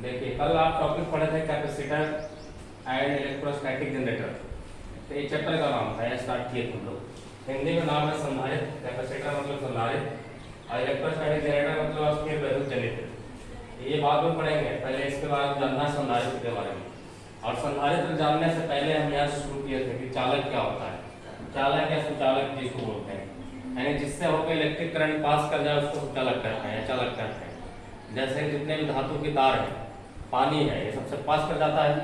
देखिए कल आप टॉपिक पढ़े थे कैपेसिटर एंड इलेक्ट्रोस्टैटिक जनरेटर। तो ये चैप्टर का नाम था, स्टार्ट किए थे हम लोग। हिंदी में नाम है संधारित्र। कैपेसिटर मतलब संधारित्र और इलेक्ट्रोस्टैटिक जनरेटर मतलब स्थिर वैद्युत जनरेटर। ये बाद में पढ़ेंगे, पहले इसके बाद जानना संधारित्र के बारे में। और संधारित्र जानने से पहले हम यहाँ शुरू किए थे कि चालक क्या होता है। चालक या सुचालक जिसको बोलते हैं, यानी जिससे होकर इलेक्ट्रिक करंट पास कर जाए उसको सुचालक कहते हैं या चालक कहते हैं। जैसे जितने भी धातु के तार हैं, पानी है, ये सबसे पास कर जाता है।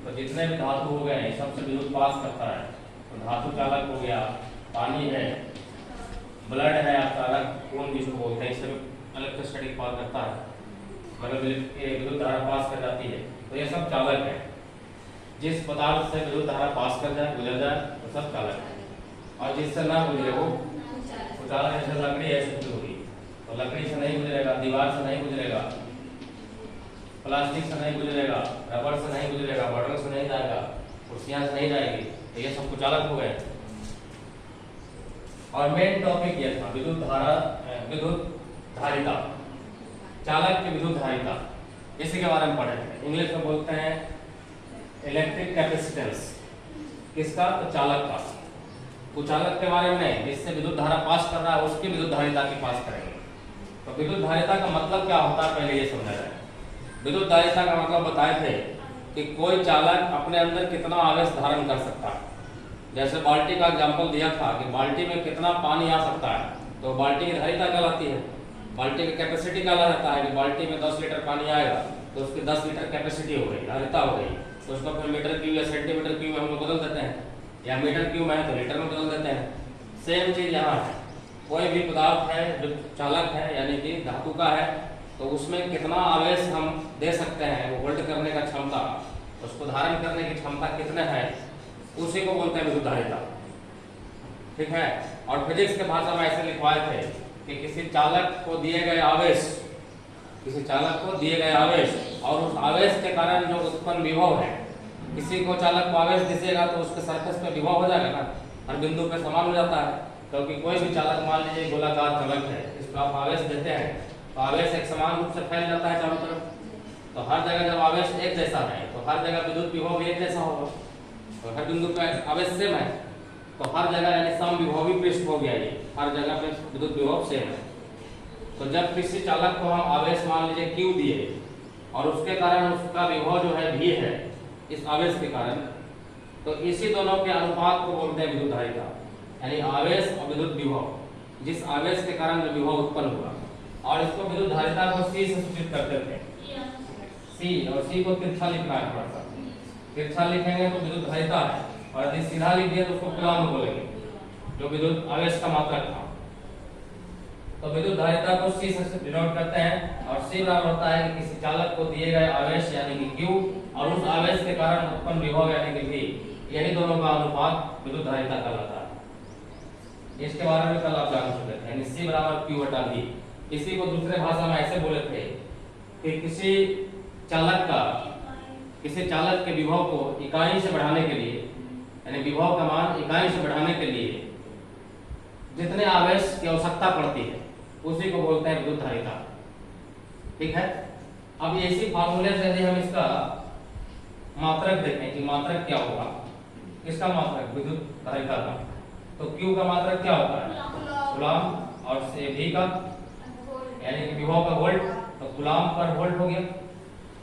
तो जितने भी धातु हो गए सबसे विद्युत पास करता है, तो धातु चालक हो गया। पानी है, ब्लड है आपका, रक्त खून जिसको बोलते हैं, इससे इलेक्ट्रोस्टैटिक पास करता है, मतलब विद्युत धारा पास कर जाती है। तो ये सब चालक है। जिस पदार्थ से विद्युत धारा पास कर जाए, गुजर जाए, वो सब चालक है। और जिससे ना गुजरे वो चालक। जैसे लकड़ी ऐसे होगी तो लकड़ी से नहीं गुजरेगा, दीवार से नहीं गुजरेगा, प्लास्टिक से नहीं गुजरेगा, रबड़ से नहीं गुजरेगा, बटन से नहीं जाएगा, कुर्सियां से नहीं जाएगी। तो ये सब कुचालक हो गए। और मेन टॉपिक ये था विद्युत धारा, विद्युत धारिता, चालक की विद्युत धारिता, इसी के बारे में पढ़े थे। इंग्लिश में बोलते हैं इलेक्ट्रिक कैपेसिटेंस। किसका? तो चालक का। कुचालक के बारे में जिससे विद्युत धारा पास कर रहा है उसकी विद्युत धारिता की पास करेंगे। तो विद्युत धारिता का मतलब क्या होता है पहले ये समझा जाए। विद्युत धारिता का मतलब बताए थे कि कोई चालक अपने अंदर कितना आवेश धारण कर सकता है। जैसे बाल्टी का एग्जांपल दिया था कि बाल्टी में कितना पानी आ सकता है, तो बाल्टी की धारिता कहलाती है। बाल्टी की कैपेसिटी कहा जाता है कि बाल्टी में 10 लीटर पानी आएगा तो उसकी 10 लीटर कैपेसिटी हो गई, धारिता हो गई। तो उसको फिर मीटर क्यूब या सेंटीमीटर क्यूब में हम लोग बदल देते हैं, या मीटर क्यूब है तो लीटर में बदल देते हैं। सेम चीज यहाँ है। कोई भी पदार्थ है जो चालक है यानी कि धातु का है, तो उसमें कितना आवेश हम दे सकते हैं, वो होल्ड करने का क्षमता, उसको धारण करने की क्षमता कितने है, उसी को बोलते हैं विद्युत धारिता। ठीक है। और फिजिक्स के भाषा में ऐसे लिखवाए थे कि किसी चालक को दिए गए आवेश, किसी चालक को दिए गए आवेश और उस आवेश के कारण जो उत्पन्न विभव है, किसी को चालक को आवेश दीजिएगा तो उसके सरफेस पे विभव हो जाएगा ना, हर बिंदु पे समान हो जाता है। क्योंकि कोई भी चालक मान लीजिए गोलाकार चालक है, इस पर आप आवेश देते हैं तो आवेश एक समान रूप से फैल जाता है चारों तरफ। तो हर जगह जब आवेश एक जैसा है तो हर जगह विद्युत विभव एक जैसा होगा। तो हर बिंदु पे आवेश सेम है, तो हर जगह यानी समविभवी पृष्ठ हो गया, ये हर जगह पे विद्युत विभव सेम है। तो जब किसी चालक को हम आवेश मान लीजिए Q दिए और उसके कारण उसका विभव जो है V है इस आवेश के कारण, तो इसी दोनों के अनुपात को बोलते हैं विद्युत धारिता। यानी आवेश और विद्युत विभव, जिस आवेश के कारण जो विभव उत्पन्न हुआ, और इसको विद्युत धारिता को C से सूचित करते थे। C, और C को तिरछा लिखना है थोड़ा सा। तिरछा लिखेंगे तो विद्युत धारिता है, और यदि सीधा लिख दिए तो उसको कूलम्ब बोलेंगे, जो विद्युत आवेश का मात्रक था। तो विद्युत धारिता को C से डिनोट करते हैं, और C बराबर होता है कि किसी चालक को दिए गए आवेश यानी कि Q और उस आवेश के कारण उत्पन्न विभव यानी कि V, यही दोनों का अनुपात विद्युत धारिता कहलाता है। इसके बारे में कल आप जान चुके थे, यानी C बराबर Q बटा V। इसी को दूसरे भाषा में ऐसे बोले थे कि किसी चालक के विभव को इकाई से बढ़ाने के लिए, यानी विभव का मान इकाई से बढ़ाने के लिए जितने आवेश की आवश्यकता पड़ती है उसी को बोलते हैं विद्युत धारिता। ठीक है। अब इसी फार्मूले से यदि हम इसका मात्रक देखें कि मात्रक क्या होगा, किसका मात्रक? विद्युत धारिता का। तो Q का मात्रक क्या होता है? कूलम्ब, और V का यानी कि विभव का वोल्ट, तो कूलम्ब पर वोल्ट हो गया।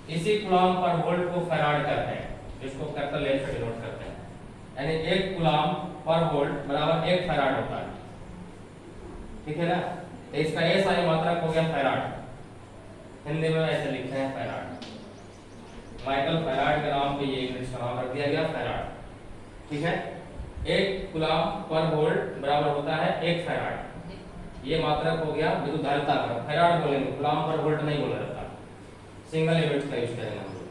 इसी कूलम्ब पर वोल्ट को फैराड कहते हैं, जिसको कैपिटल F से डिनोट करते हैं। यानी 1 कूलम्ब पर वोल्ट बराबर 1 फैराड होता है। ठीक है ना। तो इसका SI मात्रक हो गया फैराड। हिंदी में ऐसे लिखते हैं फैराड। माइकल फैराड के नाम पे ये इंग्लिश का नाम रख दिया गया फैराड। ठीक है। 1 कूलम्ब पर वोल्ट बराबर होता है 1 फैराड। ये मात्रक हो गया विद्युत धारिता का। फैराड बोलेंगे, कूलम्ब पर वोल्ट नहीं बोला जाता, सिंगल यूनिट का यूज करेंगे हम लोग।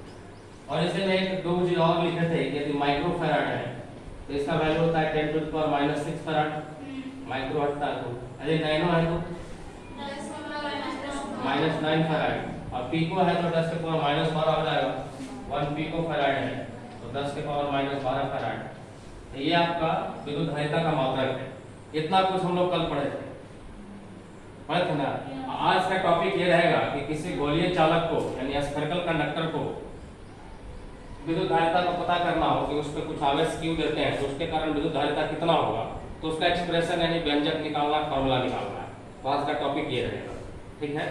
और इसे में एक 2 चीज और लिखे थे कि यदि माइक्रो फैराड है तो इसका वैल्यू होता है 10 to the power -6 farad. Micro हटता है तो, यदि नैनो है तो -9 फैराड, और पिको है तो 10 के पावर -12 हो जाएगा। 1 पिको फैराड है तो 10 के पावर -12 फैराड। तो ये आपका विद्युत धारिता का मात्रक है। इतना कुछ हम लोग कल पढ़े थे। पढ़े थे ना। आज का टॉपिक ये रहेगा कि किसी गोलीय चालक को यानी स्फेरिकल कंडक्टर को विद्युत धारिता को पता करना हो कि उस पर कुछ आवेश क्यों देते हैं तो उसके कारण विद्युत धारिता कितना होगा, तो उसका एक्सप्रेशन यानी व्यंजक निकालना, फॉर्मूला निकालना है। तो आज का टॉपिक ये रहेगा, ठीक है।